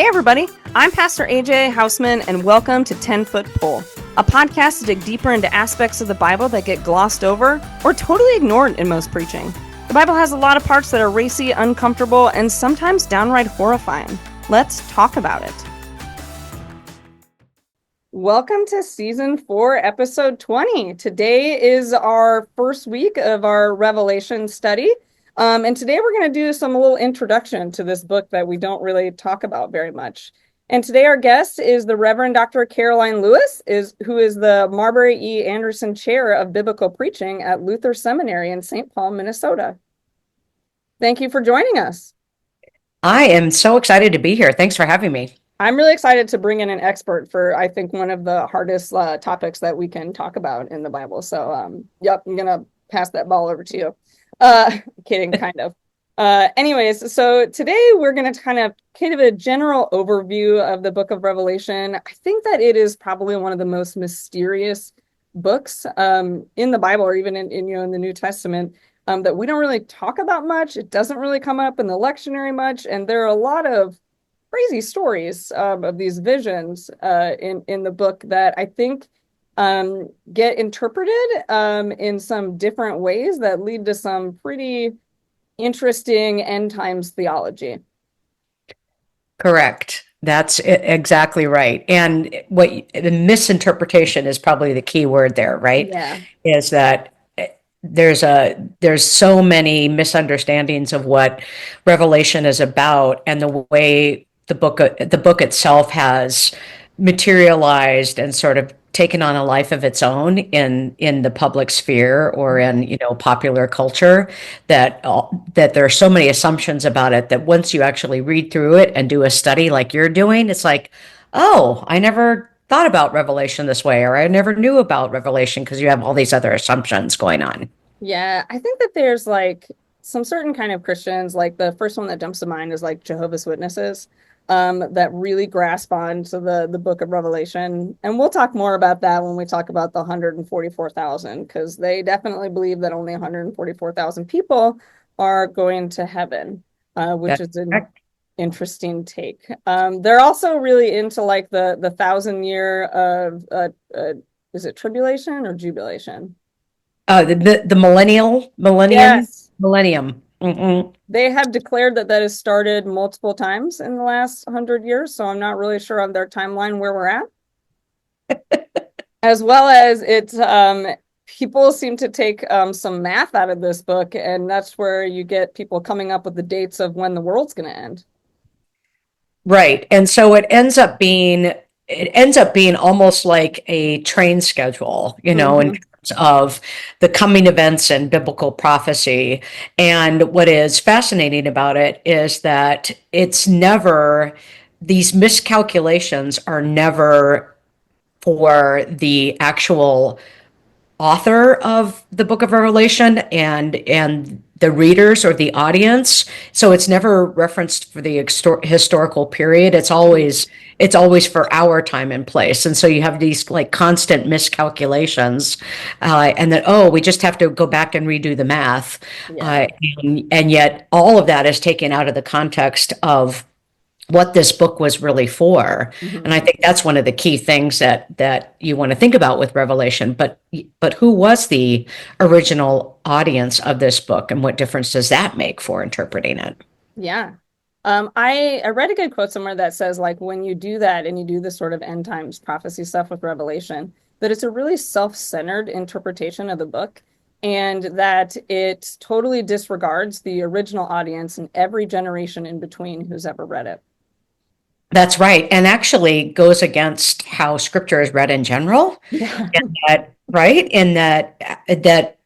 Hey everybody, I'm Pastor A.J. Houseman, and welcome to 10-Foot Pole, a podcast to dig deeper into aspects of the Bible that get glossed over or totally ignored in most preaching. The Bible has a lot of parts that are racy, uncomfortable, and sometimes downright horrifying. Let's talk about it. Welcome to Season 4, Episode 20. Today is our first week of our Revelation study. And today we're going to do some little introduction to this book that we don't really talk about very much. And today our guest is the Reverend Dr. Karoline Lewis, who is the Marbury E. Anderson Chair of Biblical Preaching at Luther Seminary in St. Paul, Minnesota. Thank you for joining us. I am so excited to be here. Thanks for having me. I'm really excited to bring in an expert for, I think, one of the hardest topics that we can talk about in the Bible. So, I'm going to pass that ball over to you. Kidding, kind of. Anyways, so today we're going to kind of give a general overview of the book of Revelation. I think that it is probably one of the most mysterious books in the Bible, or even in the New Testament, that we don't really talk about much. It doesn't really come up in the lectionary much, and there are a lot of crazy stories of these visions in the book that I think get interpreted in some different ways that lead to some pretty interesting end times theology. Correct. That's exactly right. And the misinterpretation is probably the key word there, right? Yeah. Is that there's so many misunderstandings of what Revelation is about, and the way the book itself has materialized and sort of taken on a life of its own in the public sphere or in popular culture, that there are so many assumptions about it that once you actually read through it and do a study like you're doing, it's like, oh, I never thought about Revelation this way, or I never knew about Revelation, because you have all these other assumptions going on. Yeah, I think that there's like some certain kind of Christians, like the first one that jumps to mind is like Jehovah's Witnesses, that really grasp on to the book of Revelation. And we'll talk more about that when we talk about the 144,000, because they definitely believe that only 144,000 people are going to heaven, which is an interesting take. They're also really into like the 1,000-year of is it tribulation or jubilation? The millennium. Yes. Millennium. Mm-hmm. They have declared that has started multiple times in the last 100 years, so I'm not really sure on their timeline where we're at. As well as it's people seem to take some math out of this book, and that's where you get people coming up with the dates of when the world's going to end. Right. And so it ends up being almost like a train schedule, in terms of the coming events and biblical prophecy. And what is fascinating about it is that these miscalculations are never for the actual author of the book of Revelation and the readers or the audience. So it's never referenced for the historical period. It's always for our time and place. And so you have these like constant miscalculations, and that, we just have to go back and redo the math. Yeah. And yet all of that is taken out of the context of what this book was really for. Mm-hmm. And I think that's one of the key things that you want to think about with Revelation. But who was the original audience of this book, and what difference does that make for interpreting it? Yeah. I read a good quote somewhere that says, like, when you do that and you do this sort of end times prophecy stuff with Revelation, that it's a really self-centered interpretation of the book, and that it totally disregards the original audience and every generation in between who's ever read it. That's right. And actually goes against how scripture is read in general. Yeah. In that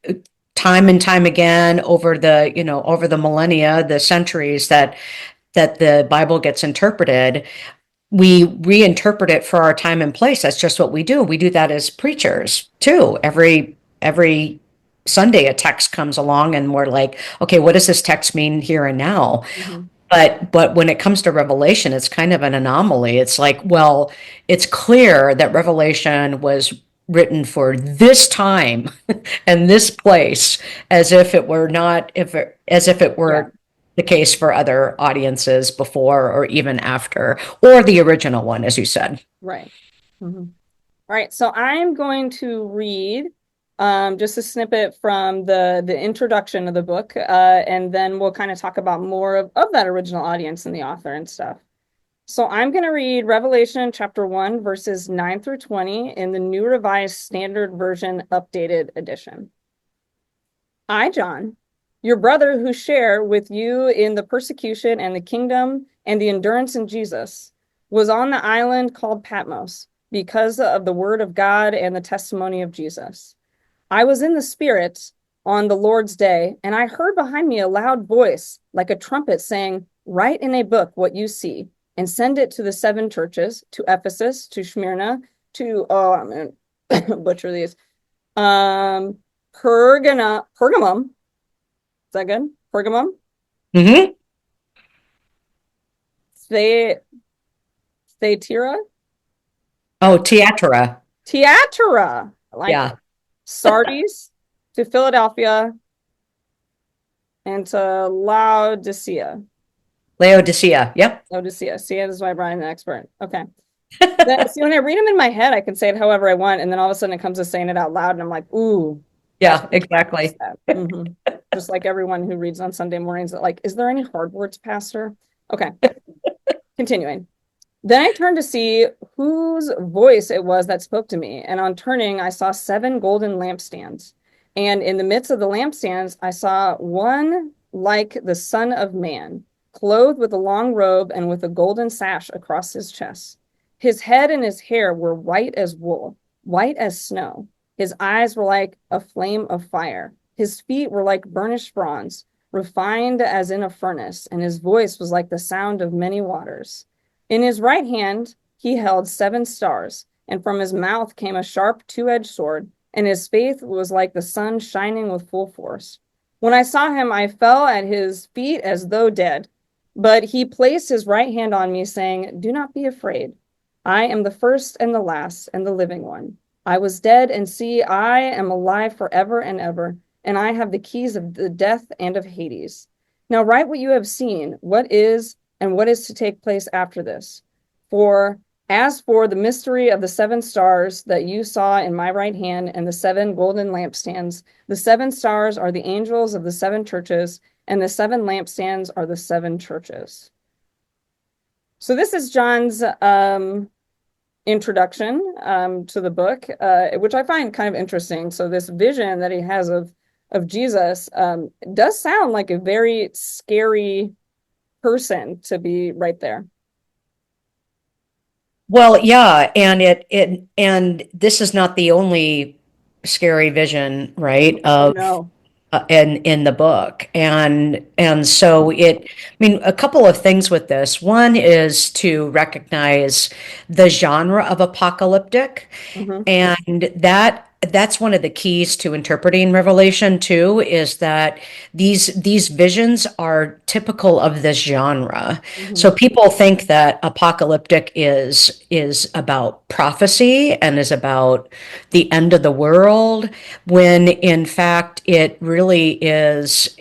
time and time again over the millennia, the centuries that the Bible gets interpreted, we reinterpret it for our time and place. That's just what we do. We do that as preachers too. Every Sunday a text comes along and we're like, okay, what does this text mean here and now? Mm-hmm. But when it comes to Revelation, it's kind of an anomaly. It's like, well, it's clear that Revelation was written for this time and this place, as if it were the case for other audiences before or even after, or the original one, as you said. Right. Mhm. All right, so I'm going to read just a snippet from the introduction of the book, and then we'll kind of talk about more of that original audience and the author and stuff. So I'm going to read Revelation chapter 1, verses 9 through 20 in the New Revised Standard Version Updated Edition. I, John, your brother who share with you in the persecution and the kingdom and the endurance in Jesus, was on the island called Patmos because of the word of God and the testimony of Jesus. I was in the Spirit on the Lord's day, and I heard behind me a loud voice like a trumpet saying, "Write in a book what you see and send it to the seven churches, to Ephesus, to Smyrna, to, oh, I'm going to butcher these, um, Pergamum. Is that good? Pergamum? Hmm. The Thyatira? Oh, Teatra. Thyatira. I like it. Yeah. Sardis, to Philadelphia, and to Laodicea. Laodicea. Yep. Laodicea. See, this is why I brought in an expert. Okay. See, when I read them in my head, I can say it however I want, and then all of a sudden it comes to saying it out loud, and I'm like, ooh, that's Yeah, exactly. that. Just like everyone who reads on Sunday mornings, that like, is there any hard words, Pastor? Okay. Continuing. Then I turned to see whose voice it was that spoke to me. And on turning, I saw seven golden lampstands. And in the midst of the lampstands, I saw one like the Son of Man, clothed with a long robe and with a golden sash across his chest. His head and his hair were white as wool, white as snow. His eyes were like a flame of fire. His feet were like burnished bronze, refined as in a furnace, and his voice was like the sound of many waters. In his right hand he held seven stars, and from his mouth came a sharp two-edged sword, and his face was like the sun shining with full force. When I saw him, I fell at his feet as though dead. But he placed his right hand on me, saying, "Do not be afraid. I am the first and the last and the living one. I was dead, and see, I am alive forever and ever, and I have the keys of the death and of Hades. Now write what you have seen, what is and what is to take place after this. For as for the mystery of the seven stars that you saw in my right hand and the seven golden lampstands, the seven stars are the angels of the seven churches, and the seven lampstands are the seven churches." So this is John's introduction to the book, which I find kind of interesting. So this vision that he has of Jesus does sound like a very scary person to be right there. Well, yeah, and this is not the only scary vision, right, Oh of no. in the book. And so I mean, a couple of things with this. One is to recognize the genre of apocalyptic, Hmm. and that's one of the keys to interpreting Revelation too, is that these visions are typical of this genre. Hmm. So people think that apocalyptic is about prophecy and is about the end of the world, when in fact it really it's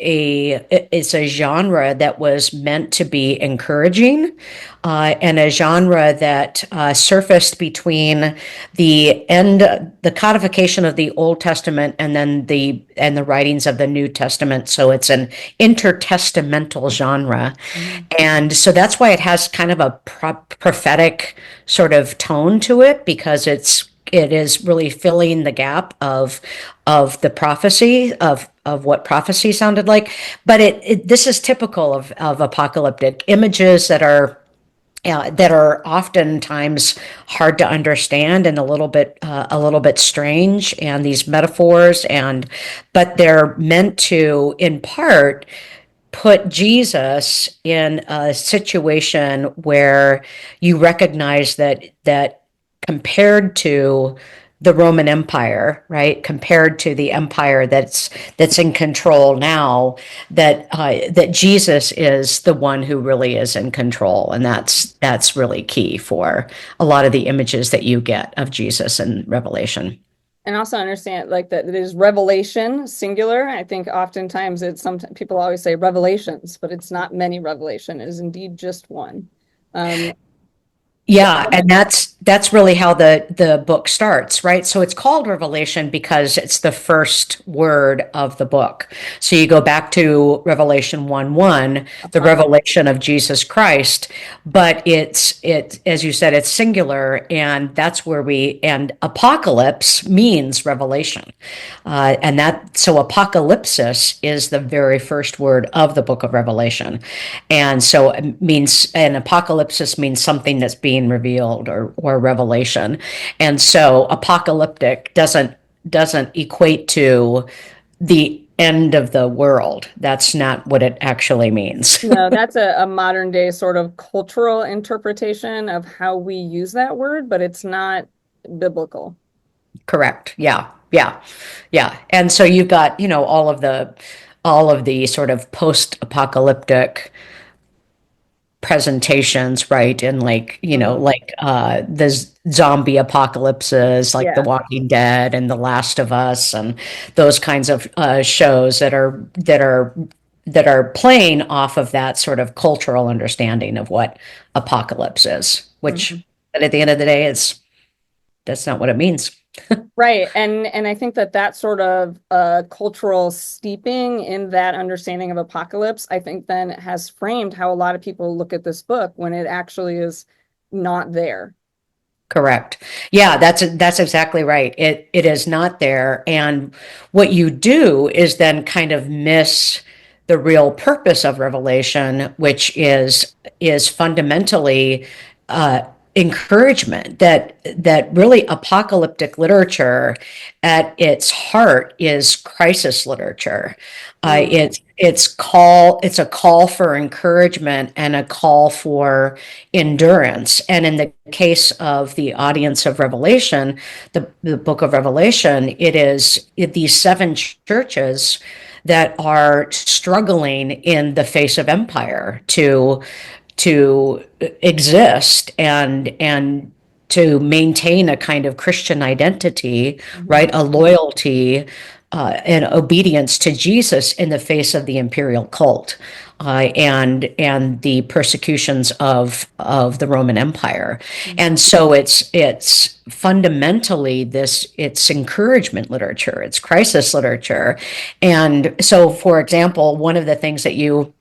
a genre that was meant to be encouraging, and a genre that surfaced between the codification of the Old Testament and then the writings of the New Testament. So it's an intertestamental genre, Hmm. and so that's why it has kind of a prophetic sort of tone to it, because it is really filling the gap of the prophecy of what prophecy sounded like. But this is typical of apocalyptic images that are oftentimes hard to understand and a little bit strange, and these metaphors, but they're meant to, in part, put Jesus in a situation where you recognize that compared to the Roman Empire, right? Compared to the empire that's in control now, that Jesus is the one who really is in control, and that's really key for a lot of the images that you get of Jesus in Revelation. And also understand like that it is revelation singular. I think oftentimes it's sometimes people always say revelations, but it's not many revelation. It is indeed just one. Um, yeah, Yeah, go and ahead. that's really how the book starts, right? So it's called Revelation because it's the first word of the book. So you go back to Revelation 1:1, the Apocalypse. revelation of Jesus Christ, but it as you said, it's singular, and that's where we and apocalypse means revelation. And that so apocalypsis is the very first word of the book of Revelation. And so it means an apocalypsis means something that's being revealed or revelation. And so apocalyptic doesn't equate to the end of the world. That's not what it actually means. No, that's a modern day sort of cultural interpretation of how we use that word, but it's not biblical. Correct. Yeah. Yeah. Yeah. And so you've got, all of the sort of post-apocalyptic presentations, right? And like, Mhm. the zombie apocalypses, like The Yeah. Walking Dead and The Last of Us, and those kinds of shows that are playing off of that sort of cultural understanding of what apocalypse is, which, Mhm. but at the end of the day, it's that's not what it means. Right. And I think that that sort of cultural steeping in that understanding of apocalypse, I think then has framed how a lot of people look at this book when it actually is not there. Correct. Yeah, that's exactly right. It is not there. And what you do is then kind of miss the real purpose of Revelation, which is fundamentally uh, encouragement that really apocalyptic literature at its heart is crisis literature. Mm, It's a call for encouragement and a call for endurance. And in the case of the audience of Revelation, the book of Revelation, these seven churches that are struggling in the face of empire to exist and to maintain a kind of Christian identity, mhm. right? A loyalty and obedience to Jesus in the face of the imperial cult and the persecutions of the Roman Empire. Mhm. And so it's fundamentally it's encouragement literature, it's crisis literature. And so, for example, one of the things that you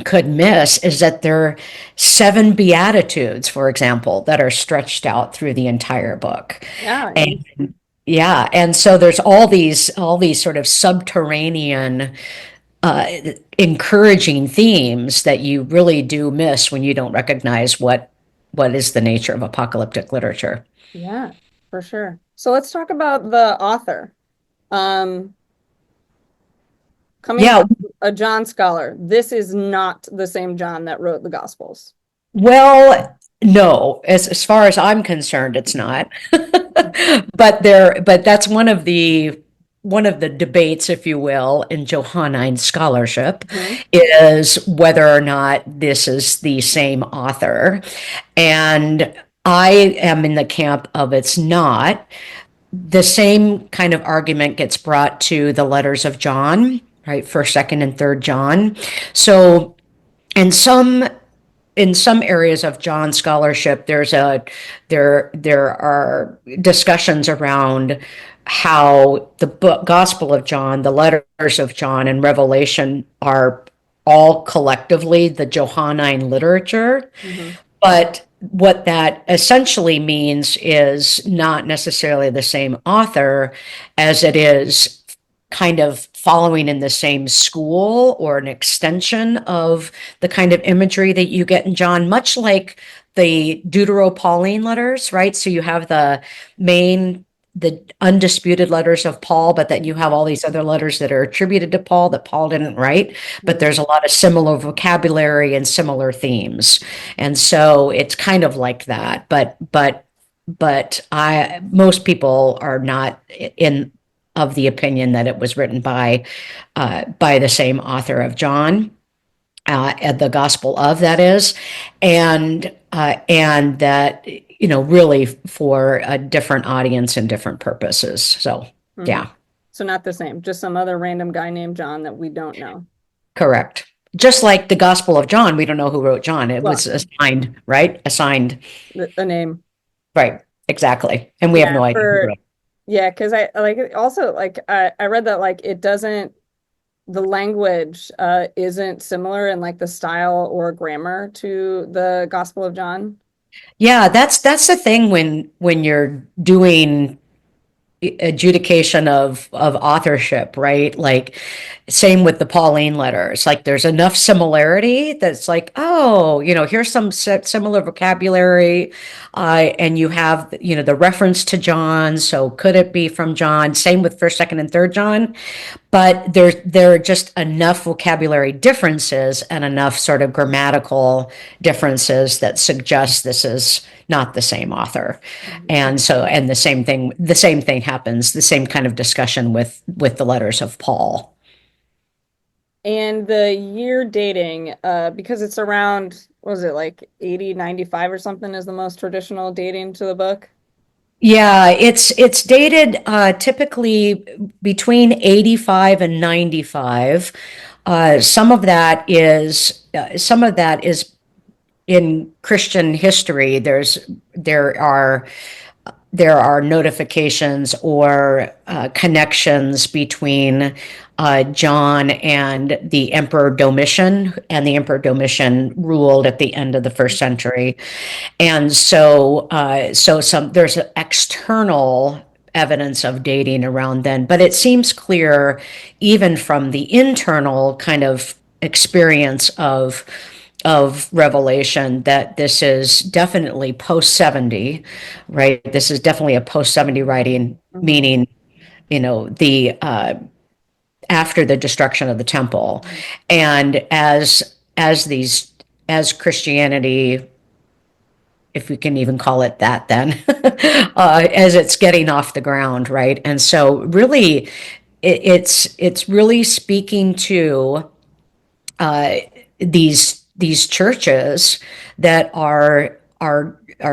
could miss is that there are seven beatitudes, for example, that are stretched out through the entire book. Yeah, And yeah, and so there's all these sort of subterranean uh, encouraging themes that you really do miss when you don't recognize what is the nature of apocalyptic literature. yeah, for sure. So let's talk about the author. Um, Coming Yeah, from a John scholar, this is not the same John that wrote the Gospels. well, no, as far as I'm concerned, it's not. But that's one of the debates, if you will, in Johannine scholarship Mhm. is whether or not this is the same author. And I am in the camp of it's not. The same kind of argument gets brought to the letters of John, right? First, second, and third John. So in some areas of John scholarship, there are discussions around how the Gospel of John, the letters of John, and Revelation are all collectively the Johannine literature. Mhm. But what that essentially means is not necessarily the same author as it is kind of following in the same school or an extension of the kind of imagery that you get in John, much like the Deutero-Pauline letters, right? So you have the undisputed letters of Paul, but then you have all these other letters that are attributed to Paul that Paul didn't write, but Mhm. there's a lot of similar vocabulary and similar themes. And so it's kind of like that. But I most people are not in of the opinion that it was written by the same author of John, the Gospel of that is, and that really for a different audience and different purposes. So, Hmm. yeah, So not the same, just some other random guy named John that we don't know. correct. Just like the Gospel of John, we don't know who wrote John. It Well, was assigned, right? Assigned, a name. right? Exactly. And we have Yeah, no idea who for wrote. yeah, because I like also like I read that like it doesn't the language isn't similar in like the style or grammar to the Gospel of John. Yeah, that's the thing when you're doing adjudication of authorship, right? Like same with the Pauline letters. Like there's enough similarity that's like, oh, here's some similar vocabulary, and you have the reference to John. So could it be from John? Same with First, Second, and Third John. But there are just enough vocabulary differences and enough sort of grammatical differences that suggest this is not the same author. Mhm. And the same thing happens, the same kind of discussion with the letters of Paul. And the year dating, because it's around, what was it, like 80, 95 or something is the most traditional dating to the book. Yeah, it's dated typically between 85 and 95. Some of that is in Christian history. There are there are notifications or connections between John and the Emperor Domitian, and the Emperor Domitian ruled at the end of the first century. And so there's external evidence of dating around then, but it seems clear even from the internal kind of experience of Revelation that this is definitely post 70, right? This is definitely a post 70 writing, Mhm. meaning, the after the destruction of the temple. Mhm. And as Christianity, if we can even call it that then, as it's getting off the ground, right? And so really it's really speaking to uh, these churches that are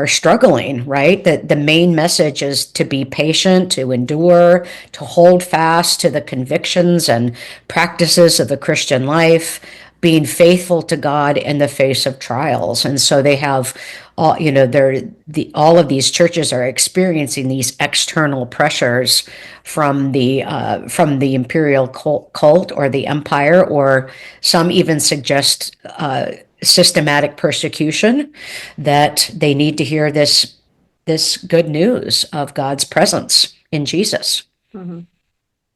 struggling, right? That the main message is to be patient, to endure, to hold fast to the convictions and practices of the Christian life, being faithful to God in the face of trials. And so they have all of these churches are experiencing these external pressures from the imperial cult or the empire, or some even suggest systematic persecution, that they need to hear this good news of God's presence in Jesus. Mhm.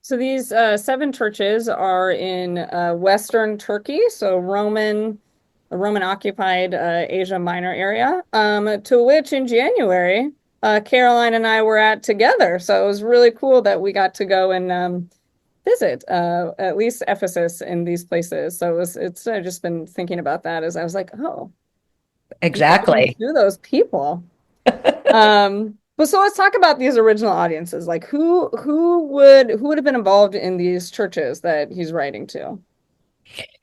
So these seven churches are in Western Turkey, so Roman occupied Asia Minor area, to which in January, Caroline and I were at together. So it was really cool that we got to go and visit at least Ephesus in these places. So it's I've just been thinking about that as I was like, oh, we ran Exactly. through those people. But so let's talk about these original audiences. Like who would have been involved in these churches that he's writing to?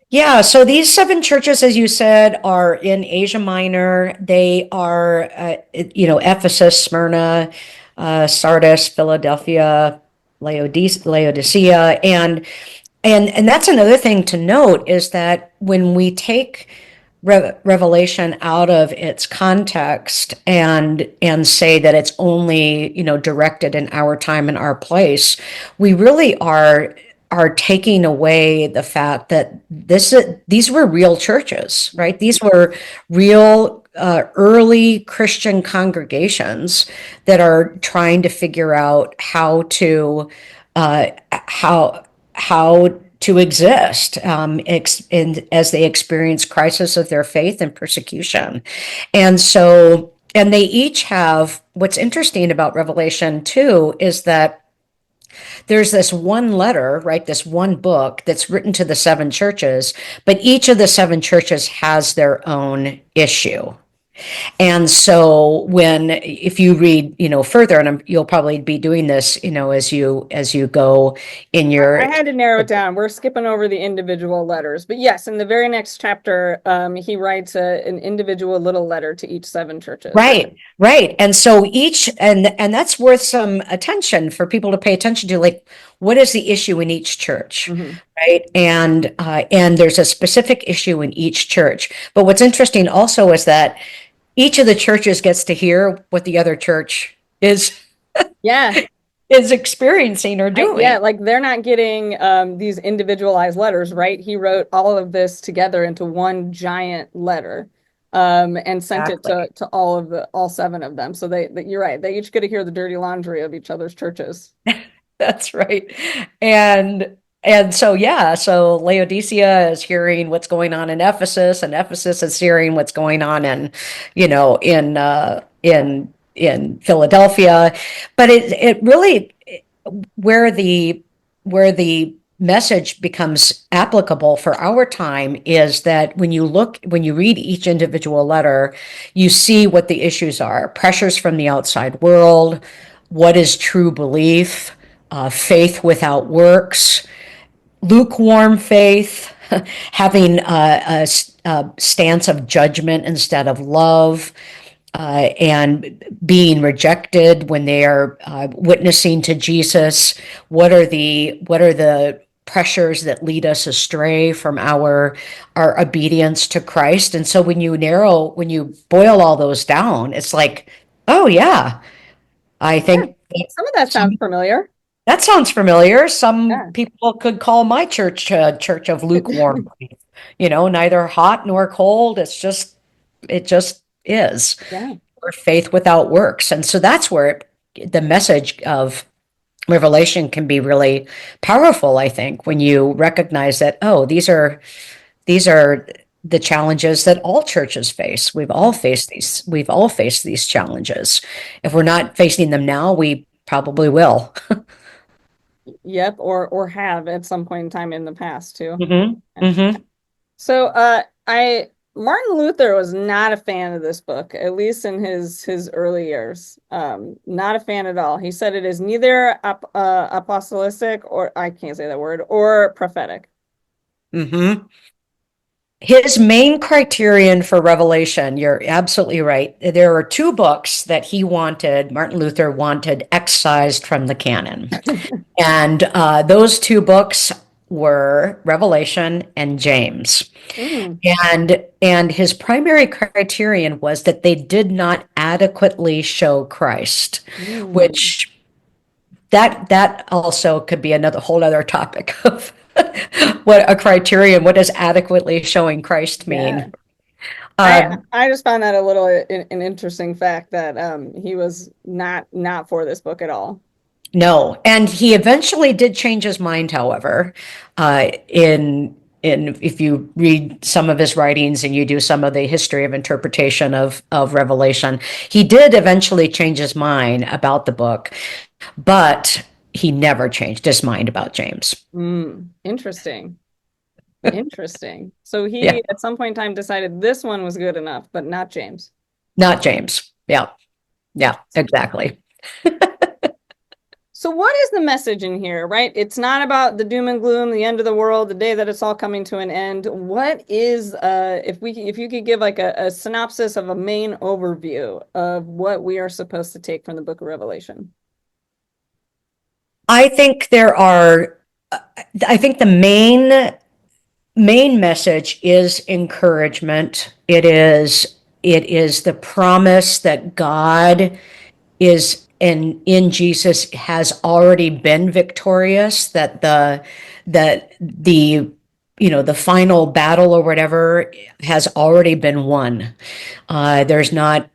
Yeah, so these seven churches, as you said, are in Asia Minor. They are, Ephesus, Smyrna, Sardis, Philadelphia, Laodicea, and that's another thing to note, is that when we take Revelation out of its context and say that it's only directed in our time and our place, we really are taking away the fact that these were real churches, right? These were real early Christian congregations that are trying to figure out uh, how how to exist, as they experience crisis of their faith and persecution. And they each have, what's interesting about Revelation too is that there's this one letter, right? This one book that's written to the seven churches, but each of the seven churches has their own issue. And so if you read, further, and you'll probably be doing this, as you go in I your, had to narrow it down. We're skipping over the individual letters, but yes, in the very next chapter, he writes an individual little letter to each seven churches. right, right. And so and that's worth some attention for people to pay attention to, like, what is the issue in each church? Hmm. Right. And there's a specific issue in each church. But what's interesting also is that each of the churches gets to hear what the other church Yeah, is experiencing or yeah, doing. like they're not getting these individualized letters, right? He wrote all of this together into one giant letter, and sent it Exactly. to all seven of them. So you're right, they each get to hear the dirty laundry of each other's churches. That's right. And so yeah, so Laodicea is hearing what's going on in Ephesus, and Ephesus is hearing what's going on in Philadelphia. But it really, where the message becomes applicable for our time is that when you read each individual letter, you see what the issues are: pressures from the outside world, what is true belief, faith without works, lukewarm faith, having a stance of judgment instead of love, and being rejected when they are witnessing to Jesus. What are the pressures that lead us astray from our obedience to Christ? And so when you boil all those down, it's like, oh yeah, I Yeah, think some of that sounds familiar. that sounds familiar. Some Yeah. people could call my church a church of lukewarm faith. Neither hot nor cold. It just is. Yeah. Or faith without works. And so that's where the message of Revelation can be really powerful, I think, when you recognize that, oh, these are the challenges that all churches face. We've all faced these challenges. If we're not facing them now, we probably will. Yep, or have at some point in time in the past too. Hmm. Yeah. Hmm. So I Martin Luther was not a fan of this book, at least in his early years. Not a fan at all. He said it is neither apostolic, or I can't say that word, or prophetic. Hmm. His main criterion for revelation, you're absolutely right. There are two books that Martin Luther wanted excised from the canon. And those two books were Revelation and James. Mm, And his primary criterion was that they did not adequately show Christ, mm, which that also could be another whole other topic of what a criterion, what does adequately showing Christ yeah. mean? I Um, I just found that a little an interesting fact that he was not for this book at all. no, and he eventually did change his mind, however, in if you read some of his writings and you do some of the history of interpretation of Revelation, he did eventually change his mind about the book, but he never changed his mind about James. Mm, interesting. Interesting. So Yeah, he at some point in time decided this one was good enough, but not James. not James. Yeah, yeah, exactly. So what is the message in here, right? It's not about the doom and gloom, the end of the world, the day that it's all coming to an end. What is if you could give like a synopsis of a main overview of what we are supposed to take from the book of Revelation? I think there are. I think the main message is encouragement. It is the promise that God is in Jesus has already been victorious, that the the final battle or whatever has already been won. There's not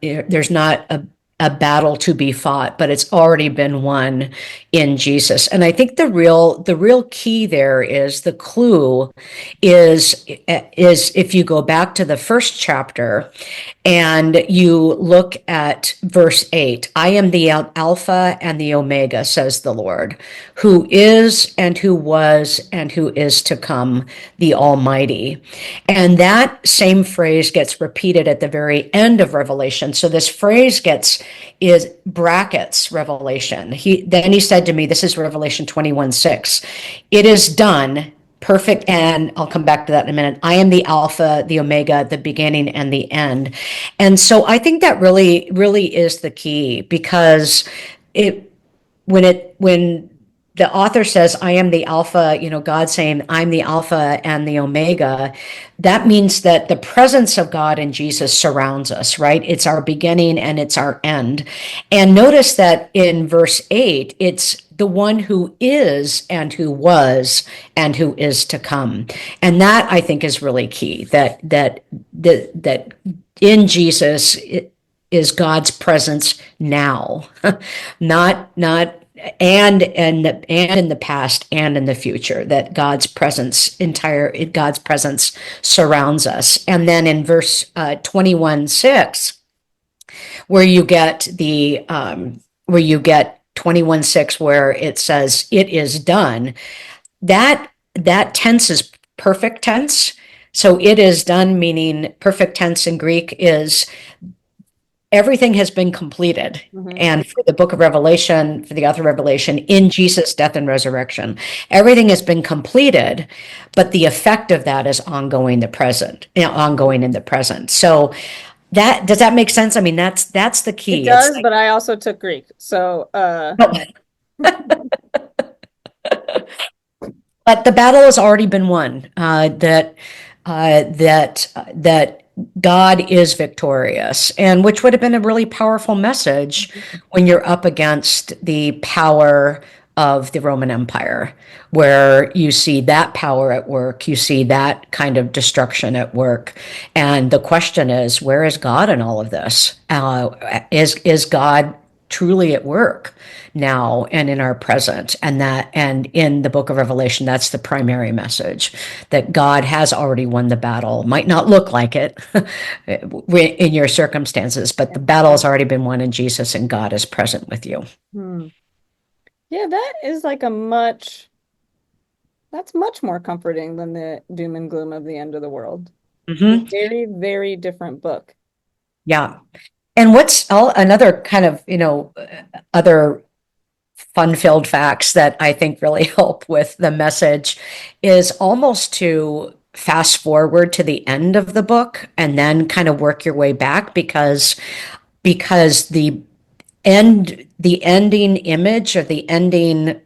a battle to be fought, but it's already been won in Jesus. And I think the real key there is the clue is if you go back to the first chapter, And you look at verse 8, I am the Alpha and the Omega, says the Lord, who is and who was and who is to come, the Almighty. And that same phrase gets repeated at the very end of Revelation. So this phrase is brackets Revelation. Then he said to me, this is Revelation 21:6. It is done. Perfect. And I'll come back to that in a minute. I am the Alpha, the Omega, the beginning and the end. And so I think that really, really is the key, because it, when the author says, I am the Alpha, God saying, I'm the Alpha and the Omega, that means that the presence of God in Jesus surrounds us, right? It's our beginning and it's our end. And notice that in verse 8, it's the one who is and who was and who is to come. And that I think is really key, that in Jesus is God's presence now, not and in the past and in the future, that God's presence surrounds us. And then in verse 21:6, where you get 21:6, where it says it is done, that tense is perfect tense. So it is done, meaning perfect tense in Greek is everything has been completed. Mm-hmm. And for the book of Revelation, for the author of Revelation, in Jesus' death and resurrection, everything has been completed, but the effect of that is ongoing in the present. So does that make sense? I mean, that's the It key. It's does, but I also took Greek. So like, but the battle has already been won. That God is victorious, and which would have been a really powerful message when you're up against the power of the Roman Empire, where you see that power at work, you see that kind of destruction at work, and the question is, where is God in all of this? Is God truly at work now and in our present? And in the book of Revelation, that's the primary message, that God has already won the battle. Might not look like it in your circumstances, but the battle has already been won in Jesus, and God is present with you. hmm. Yeah, that is like that's much more comforting than the doom and gloom of the end of the world. A Hmm. very, very different book. Yeah. And another kind of, other fun-filled facts that I think really help with the message is almost to fast forward to the end of the book and then kind of work your way back, because the ending image, or the ending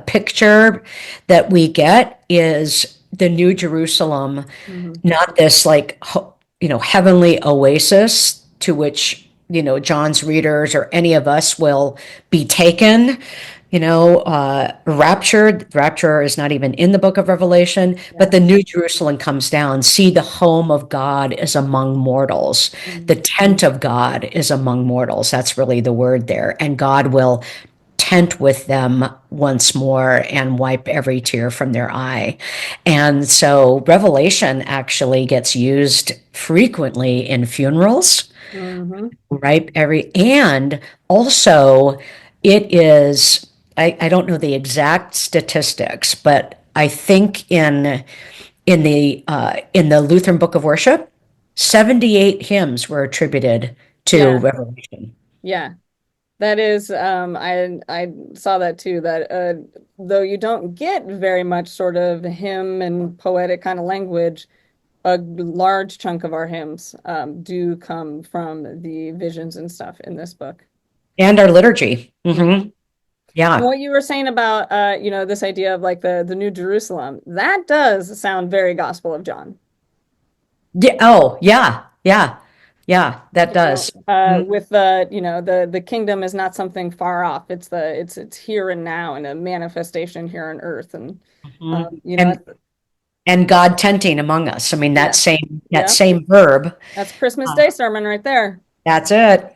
picture that we get, is the New Jerusalem, Hmm. not this like heavenly oasis to which John's readers or any of us will be taken. Rapture is not even in the book of Revelation, Yeah. but the New Jerusalem comes down. See, the home of God is among mortals. The Mhm. tent of God is among mortals. That's really the word there. And God will tent with them once more and wipe every tear from their eye. And so Revelation actually gets used frequently in funerals, Hmm. right? And also it is, I don't know the exact statistics, but I think in the Lutheran Book of Worship, 78 hymns were attributed to Yeah, Revelation. yeah. That is, I saw that too, that though you don't get very much sort of hymn and poetic kind of language, a large chunk of our hymns do come from the visions and stuff in this book. And our liturgy. Mhm. And Yeah. what you were saying about this idea of like the New Jerusalem, that does sound very Gospel of John. Yeah. Oh, yeah. Yeah. Yeah. That does. Mhm. With the the kingdom is not something far off. It's here and now and a manifestation here on earth. And Mhm. you know, And God tenting among us. I mean, that yeah, yeah, same verb. that's Christmas uh, Day sermon right there. that's it.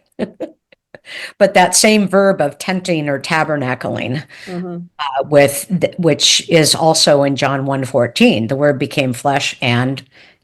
But that same verb of tenting or tabernacling, Hmm. which is also in John 1:14, the word became flesh and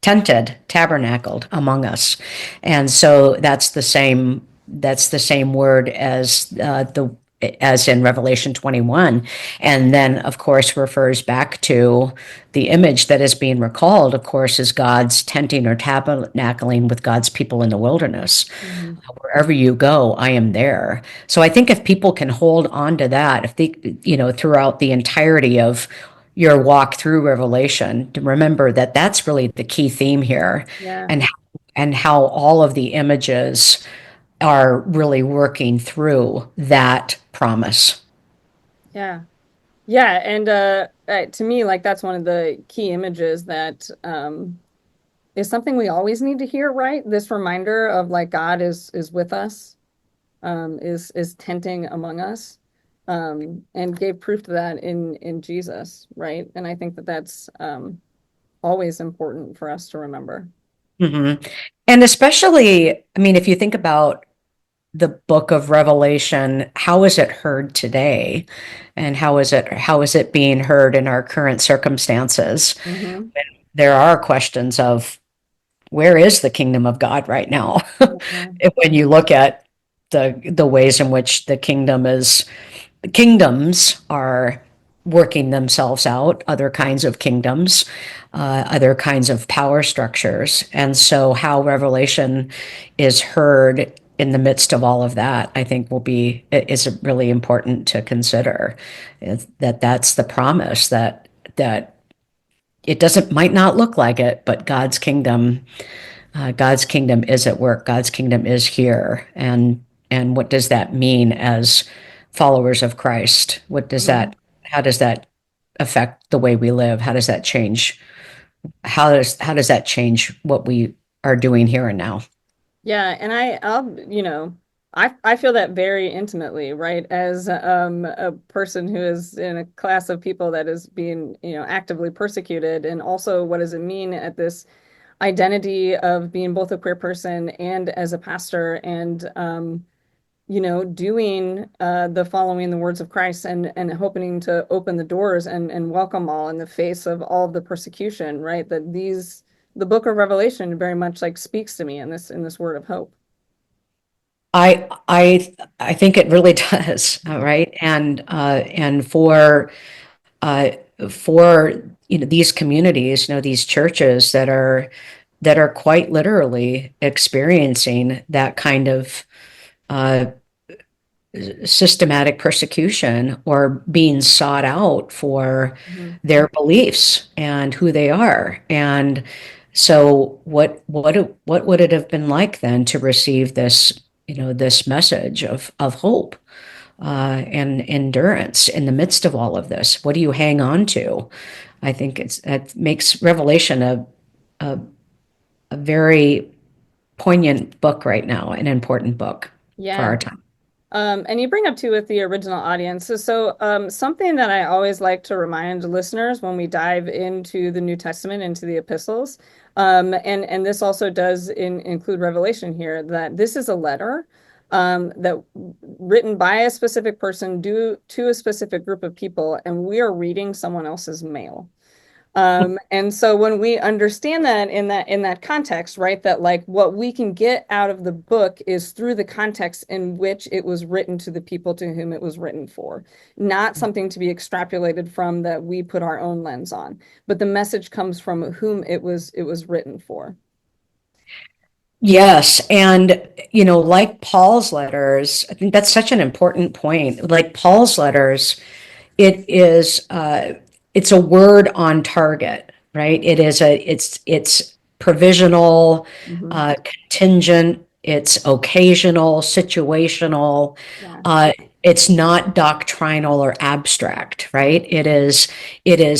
tented, tabernacled among us. And so that's the same word the as in Revelation 21. And then, of course, refers back to the image that is being recalled, of course, is God's tenting or tabernacling with God's people in the wilderness. Mhm. Wherever you go, I am there. So I think if people can hold on to that, if they, throughout the entirety of your walk through Revelation, to remember that that's really the key theme here, Yeah. and how all of the images are really working through that promise. Yeah. Yeah, and to me, like that's one of the key images that is something we always need to hear, right? This reminder of like God is with us, is tenting among us, and gave proof to that in Jesus, right? And I think that that's always important for us to remember. Mhm. And especially, I mean, if you think about the book of Revelation, how is it heard today? And how is it being heard in our current circumstances? Hmm. There are questions of where is the kingdom of God right now? Yeah. When you look at the ways in which kingdoms are working themselves out, other kinds of kingdoms, other kinds of power structures. And so, how Revelation is heard in the midst of all of that, I think is really important to consider. That's the promise that it doesn't might not look like it, but God's kingdom is at work. God's kingdom is here. And what does that mean as followers of Christ? Mhm. How does that affect the way we live? How does that change? How does that change what we are doing here and now? Yeah, and I feel that very intimately, right? As a person who is in a class of people that is being, actively persecuted, and also what does it mean at this identity of being both a queer person and as a pastor, and doing the following the words of Christ, and hoping to open the doors and welcome all in the face of all of the persecution, right? The book of Revelation very much like speaks to me in this word of hope. I think it really does. All right, and uh, for these communities, these churches that are quite literally experiencing that kind of uh, systematic persecution or being sought out for Mhm. their beliefs and who they are. And so what would it have been like then to receive this message of hope and endurance in the midst of all of this? What do you hang on to? I think it makes Revelation a, a very poignant book right now, an important book for Yeah. our time. And you bring up too with the original audience. So, something that I always like to remind listeners when we dive into the New Testament, into the epistles, and this also does include Revelation here, that this is a letter that written by a specific person due to a specific group of people, and we are reading someone else's mail. And so when we understand that in that context, right, that like what we can get out of the book is through the context in which it was written to the people to whom it was written for, not something to be extrapolated from that we put our own lens on, but the message comes from whom it was written for. Yes, and like Paul's letters, I think that's such an important point. Like Paul's letters, it is it's a word on target, right? It's provisional, Hmm. contingent, it's occasional, situational. Yeah. Uh, it's not doctrinal or abstract, right? It is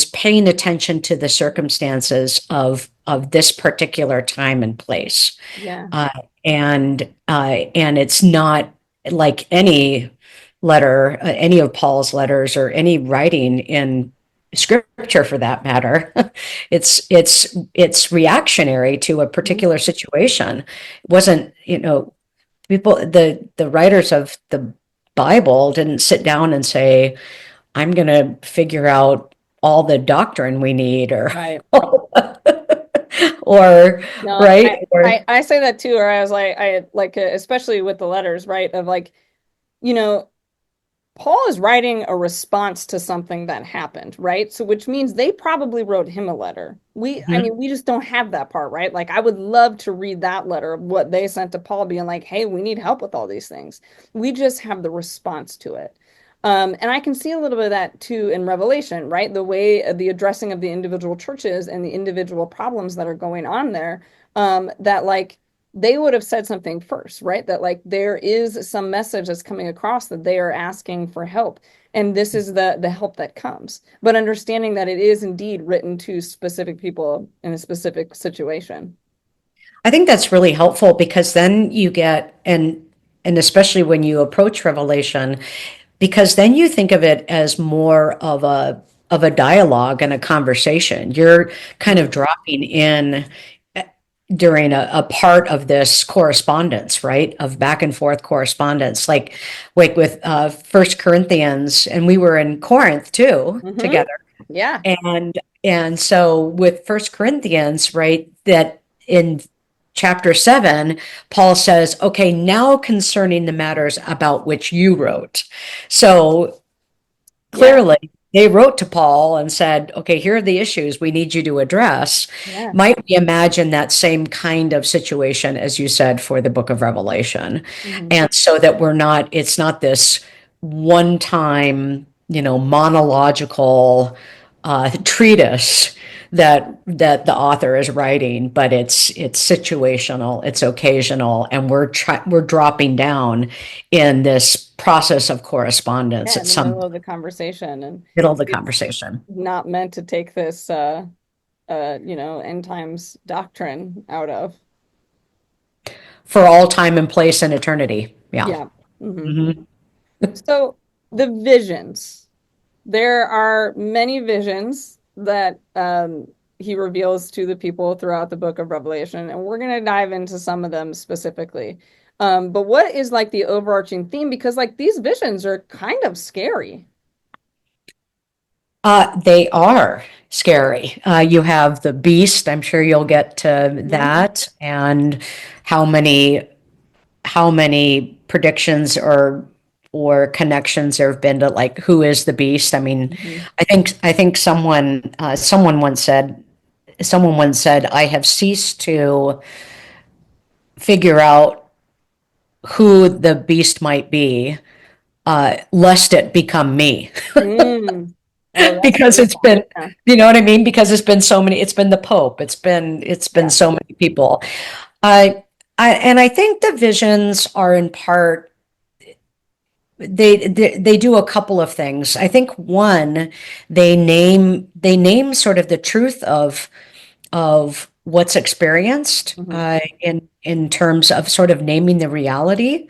paying attention to the circumstances of this particular time and place. Yeah. Uh, and it's not like any letter, any of Paul's letters or any writing in scripture for that matter. It's reactionary to a Mhm. particular situation. It wasn't, people the writers of the Bible didn't sit down and say, I'm going to figure out all the doctrine we need or Right. or No, right I, or I I say that too, or I was like, I like, especially with the letters, right? Of like, you know, Paul is writing a response to something that happened, right? So which means they probably wrote him a letter. I Mhm. mean, we just don't have that part, right? Like I would love to read that letter of what they sent to Paul being like, "Hey, we need help with all these things." We just have the response to it. And I can see a little bit of that too in Revelation, right? The way the addressing of the individual churches and the individual problems that are going on there, that like they would have said something first, right? That like there is some message that's coming across that they are asking for help. And this is the help that comes. But understanding that it is indeed written to specific people in a specific situation. I think that's really helpful because then you get and especially when you approach Revelation, because then you think of it as more of a dialogue and a conversation. You're kind of Mhm. dropping in during a part of this correspondence, right? Of back and forth correspondence, like with First Corinthians, and we were in Corinth too Hmm. together. Yeah. And so with First Corinthians, right, that in chapter 7, Paul says, okay, now concerning the matters about which you wrote. So Yeah. clearly they wrote to Paul and said, okay, here are the issues we need you to address. Yeah. Might we imagine that same kind of situation, as you said, for the book of Revelation? Hmm. And so that it's not this one time, monological treatise that the author is writing, but it's situational, it's occasional, and we're dropping down in this process of correspondence Yeah. at In the some middle of the conversation. And middle of the it's conversation not meant to take this end times doctrine out of. for all time and place and eternity. Yeah. Yeah. Hmm. Mhm. So the visions. There are many visions that he reveals to the people throughout the book of Revelation, and we're going to dive into some of them specifically. But what is like the overarching theme? Because like these visions are kind of scary. They are scary. You have the beast. I'm sure you'll get to Hmm. that, and how many how many predictions or connections there have been to like who is the beast. I mean, Hmm. I think someone once said I have ceased to figure out who the beast might be, lest it become me. Mm. Oh, that's a Because good it's one. been, Yeah. you know what I mean? Because it's been the Pope, it's been Yeah. so many people. I, and I think the visions are in part, they do a couple of things. I think one, they name sort of the truth of what's experienced, Hmm. in terms of sort of naming the reality,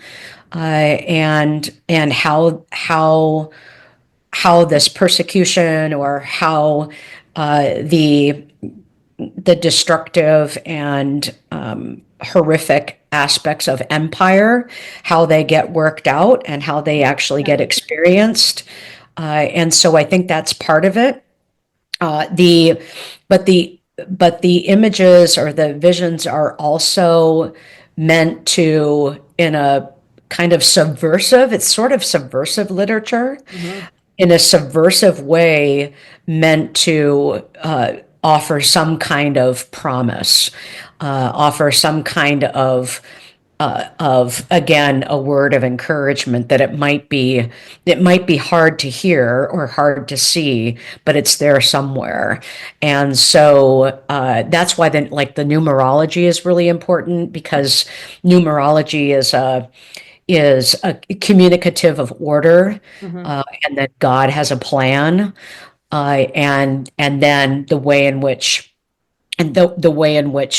and how this persecution, or how the destructive and horrific aspects of empire, how they get worked out and how they actually Yeah. get experienced. And so I think that's part of it. The but the images or the visions are also meant to, in a kind of subversive, it's sort of subversive literature, Hmm. in a subversive way, meant to offer some kind of promise, offer some kind of again a word of encouragement that it might be hard to hear or hard to see, but it's there somewhere. And so that's why the numerology is really important, because numerology is a communicative of order, Hmm. and that God has a plan, and then the way in which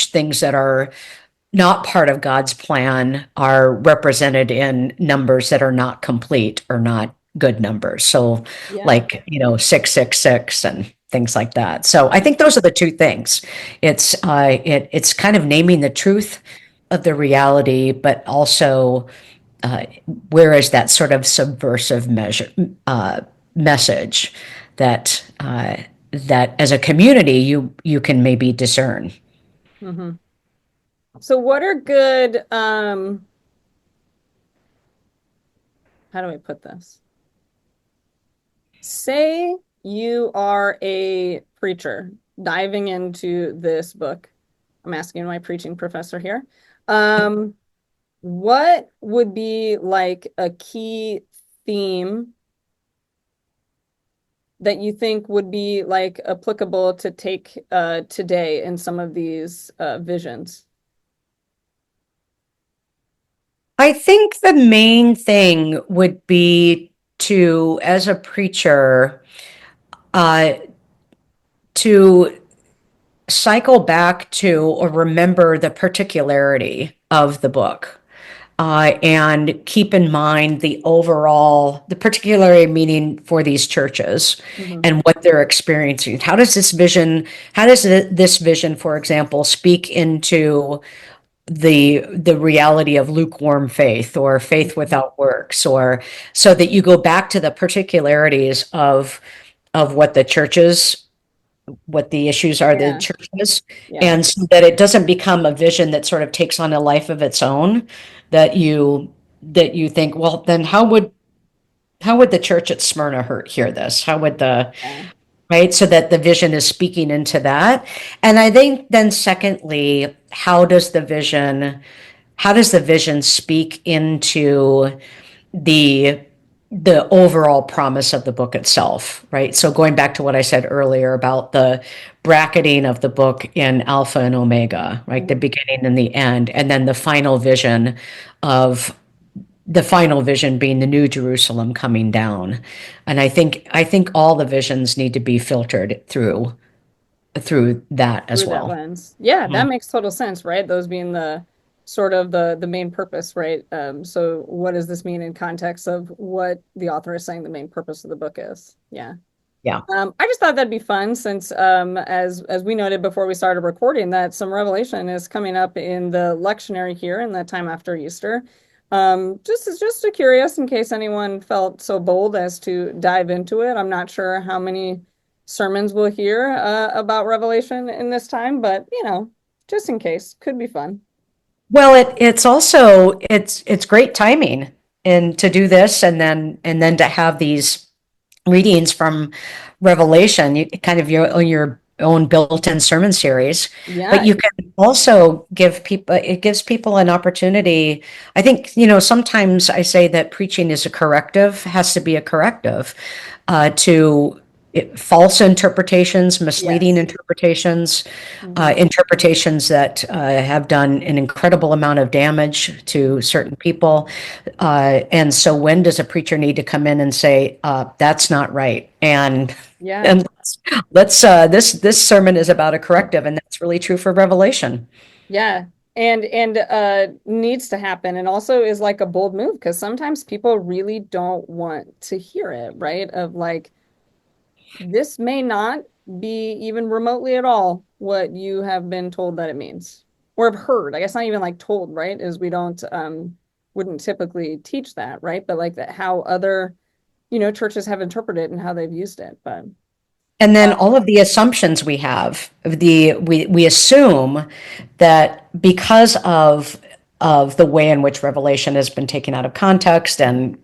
things that are not part of God's plan are represented in numbers that are not complete or not good numbers. So, Yeah. like, 666 and things like that. So, I think those are the two things. It's kind of naming the truth of the reality, but also uh, where is that sort of subversive message that as a community you can maybe discern. Hmm. So what are good, how do I put this? Say you are a preacher diving into this book. I'm asking my preaching professor here. Um, what would be like a key theme that you think would be like applicable to take today in some of these visions? I think the main thing would be to, as a preacher, uh, to cycle back to or remember the particularity of the book. And keep in mind the overall, the particularity meaning for these churches Hmm. and what they're experiencing. How does this vision, for example, speak into the reality of lukewarm faith or faith without works, or so that you go back to the particularities of what the churches, what the issues are, the Yeah, churches, yeah, and so that it doesn't become a vision that sort of takes on a life of its own, that you think, well, then how would the church at Smyrna hear this? How would the yeah. right? So that the vision is speaking into that. And I think then secondly, how does the vision speak into the the overall promise of the book itself, right? So going back to what I said earlier about the bracketing of the book in Alpha and Omega, right? The Mhm. beginning and the end, and then of the final vision being the New Jerusalem coming down. And I think all the visions need to be filtered through that as Through that well. lens. Yeah, that Mhm. makes total sense, right? Those being the sort of the main purpose, right? So what does this mean in context of what the author is saying the main purpose of the book is? Yeah. Yeah. I just thought that'd be fun since, as we noted before we started recording, that some revelation is coming up in the lectionary here in the time after Easter. Just a curious in case anyone felt so bold as to dive into it. I'm not sure how many sermons we'll hear about Revelation in this time, but just in case, could be fun. Well, it's also it's great timing and to do this and then to have these readings from Revelation, kind of your own built-in sermon series, but Yeah, you can also give people it gives people an opportunity. I think, sometimes I say that preaching is a corrective, has to be a corrective to false interpretations, misleading yes. interpretations, Hmm. interpretations that have done an incredible amount of damage to certain people. And so, when does a preacher need to come in and say, "That's not right"? Yeah. And this sermon is about a corrective, and that's really true for Revelation. Yeah. And needs to happen and also is like a bold move because sometimes people really don't want to hear it, right? Of like this may not be even remotely at all what you have been told that it means or have heard. I guess not even like told, right? Is we don't wouldn't typically teach that, right? But like that how other, churches have interpreted it and how they've used it. But And then all of the assumptions we have, we assume that because of the way in which Revelation has been taken out of context and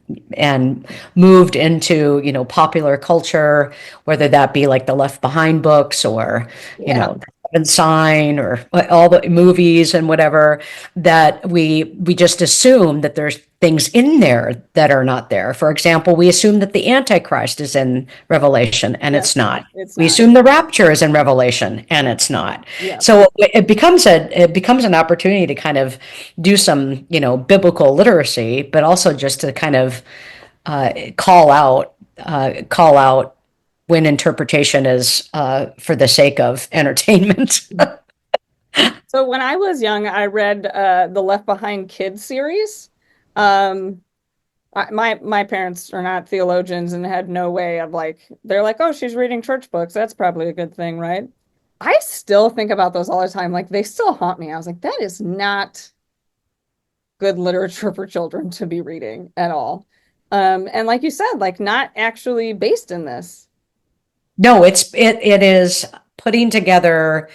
moved into, popular culture, whether that be like the Left Behind books or, yeah, the Seven Sign or all the movies and whatever, that we just assume that there's things in there that are not there. For example, we assume that the Antichrist is in Revelation, and yes, it's not. it's We not. assume the rapture is in Revelation, and it's not. Yeah. So it becomes an opportunity to kind of do some, biblical literacy, but also just to kind of call out when interpretation is for the sake of entertainment. So when I was young, I read the Left Behind Kids series. Um, my parents are not theologians and had no way of like they're like, oh, she's reading church books. That's probably a good thing, right? I still think about those all the time. Like they still haunt me. I was like, that is not good literature for children to be reading at all. And like you said, like not actually based in this. No, it is putting together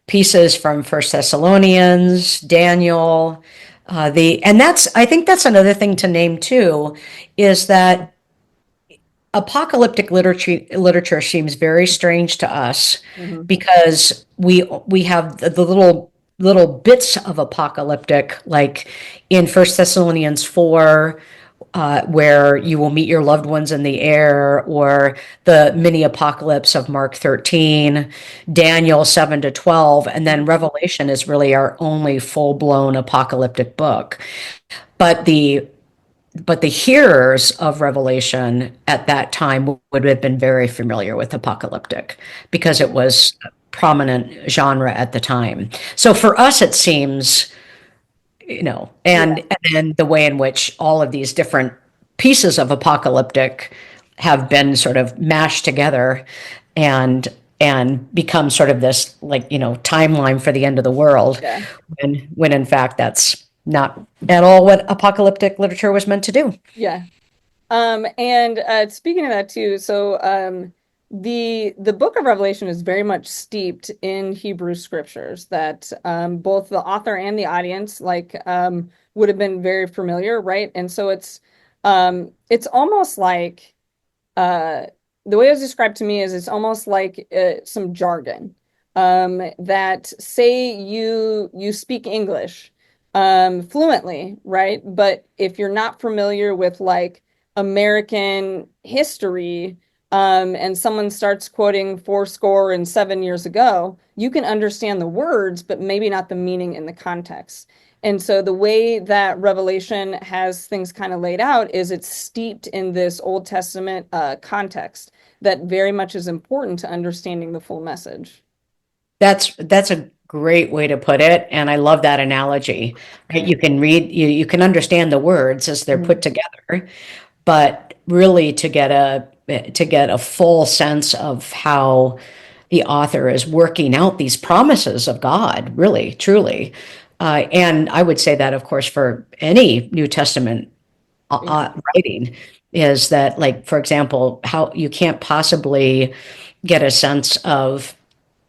pieces from First Thessalonians, Daniel, I think that's another thing to name too, is that apocalyptic literature seems very strange to us Hmm. because we have the little bits of apocalyptic, like in First Thessalonians 4, where you will meet your loved ones in the air, or the mini apocalypse of Mark 13, Daniel 7 to 12, and then Revelation is really our only full blown apocalyptic book. But the hearers of Revelation at that time would have been very familiar with apocalyptic because it was a prominent genre at the time. So for us, it seems, Yeah, and then the way in which all of these different pieces of apocalyptic have been sort of mashed together and become sort of this, like, timeline for the end of the world, yeah, when in fact that's not at all what apocalyptic literature was meant to do. yeah. And speaking of that too, so the book of Revelation is very much steeped in Hebrew scriptures that both the author and the audience would have been very familiar, right? And so it's almost like uh, the way it was described to me is it's almost like some jargon that say you speak English fluently, right? But if you're not familiar with like American history, and someone starts quoting fourscore and 7 years ago, you can understand the words, but maybe not the meaning in the context. And so the way that Revelation has things kind of laid out is it's steeped in this Old Testament context that very much is important to understanding the full message. That's a great way to put it, and I love that analogy. Right? You can understand the words as they're put Mhm. together, but really to get a full sense of how the author is working out these promises of God, really, truly. And I would say that, of course, for any New Testament Yeah, writing, is that, like, for example, how you can't possibly get a sense of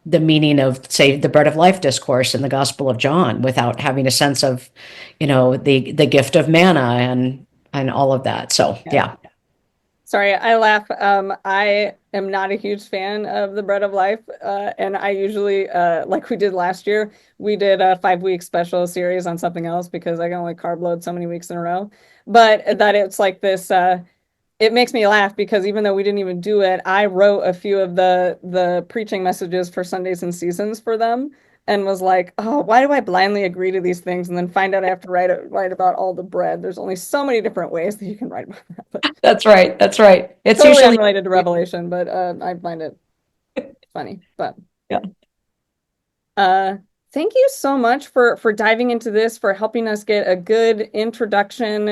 the meaning of, say, the bread of life discourse in the Gospel of John without having a sense of, the gift of manna and all of that. So yeah. yeah. Sorry, I laugh. I am not a huge fan of the Bread of Life, and I usually, like we did last year, we did a 5 week special series on something else because I can only carb load so many weeks in a row. But that it's like this. It makes me laugh because even though we didn't even do it, I wrote a few of the preaching messages for Sundays and Seasons for them and was like, "Oh, why do I blindly agree to these things and then find out I have to write about all the bread? There's only so many different ways that you can write about that." But That's right. That's right. It's totally usually, unrelated to Revelation, but I find it funny. But yeah. Uh, thank you so much for diving into this, for helping us get a good introduction,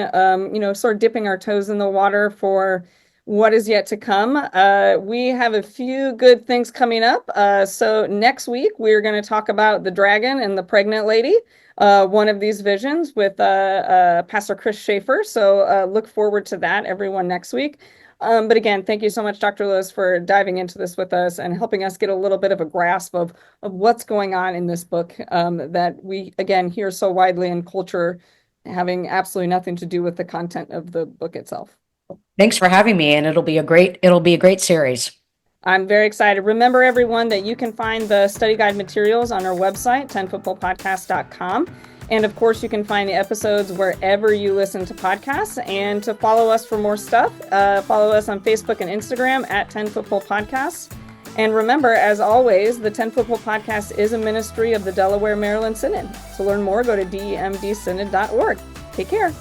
sort of dipping our toes in the water for what is yet to come. We have a few good things coming up. So next week we're going to talk about the dragon and the pregnant lady, one of these visions with Pastor Chris Schaefer. So look forward to that, everyone, next week. But again, thank you so much, Dr. Lewis, for diving into this with us and helping us get a little bit of a grasp of what's going on in this book that we, again, hear so widely in culture, having absolutely nothing to do with the content of the book itself. Thanks for having me, and it'll be a great series. I'm very excited. Remember, everyone, that you can find the study guide materials on our website, 10footballpodcast.com. And of course, you can find the episodes wherever you listen to podcasts. And to follow us for more stuff, follow us on Facebook and Instagram at 10 Football Podcasts. And remember, as always, the 10 Football Podcast is a ministry of the Delaware Maryland Synod. To learn more, go to demdsynod.org. Take care.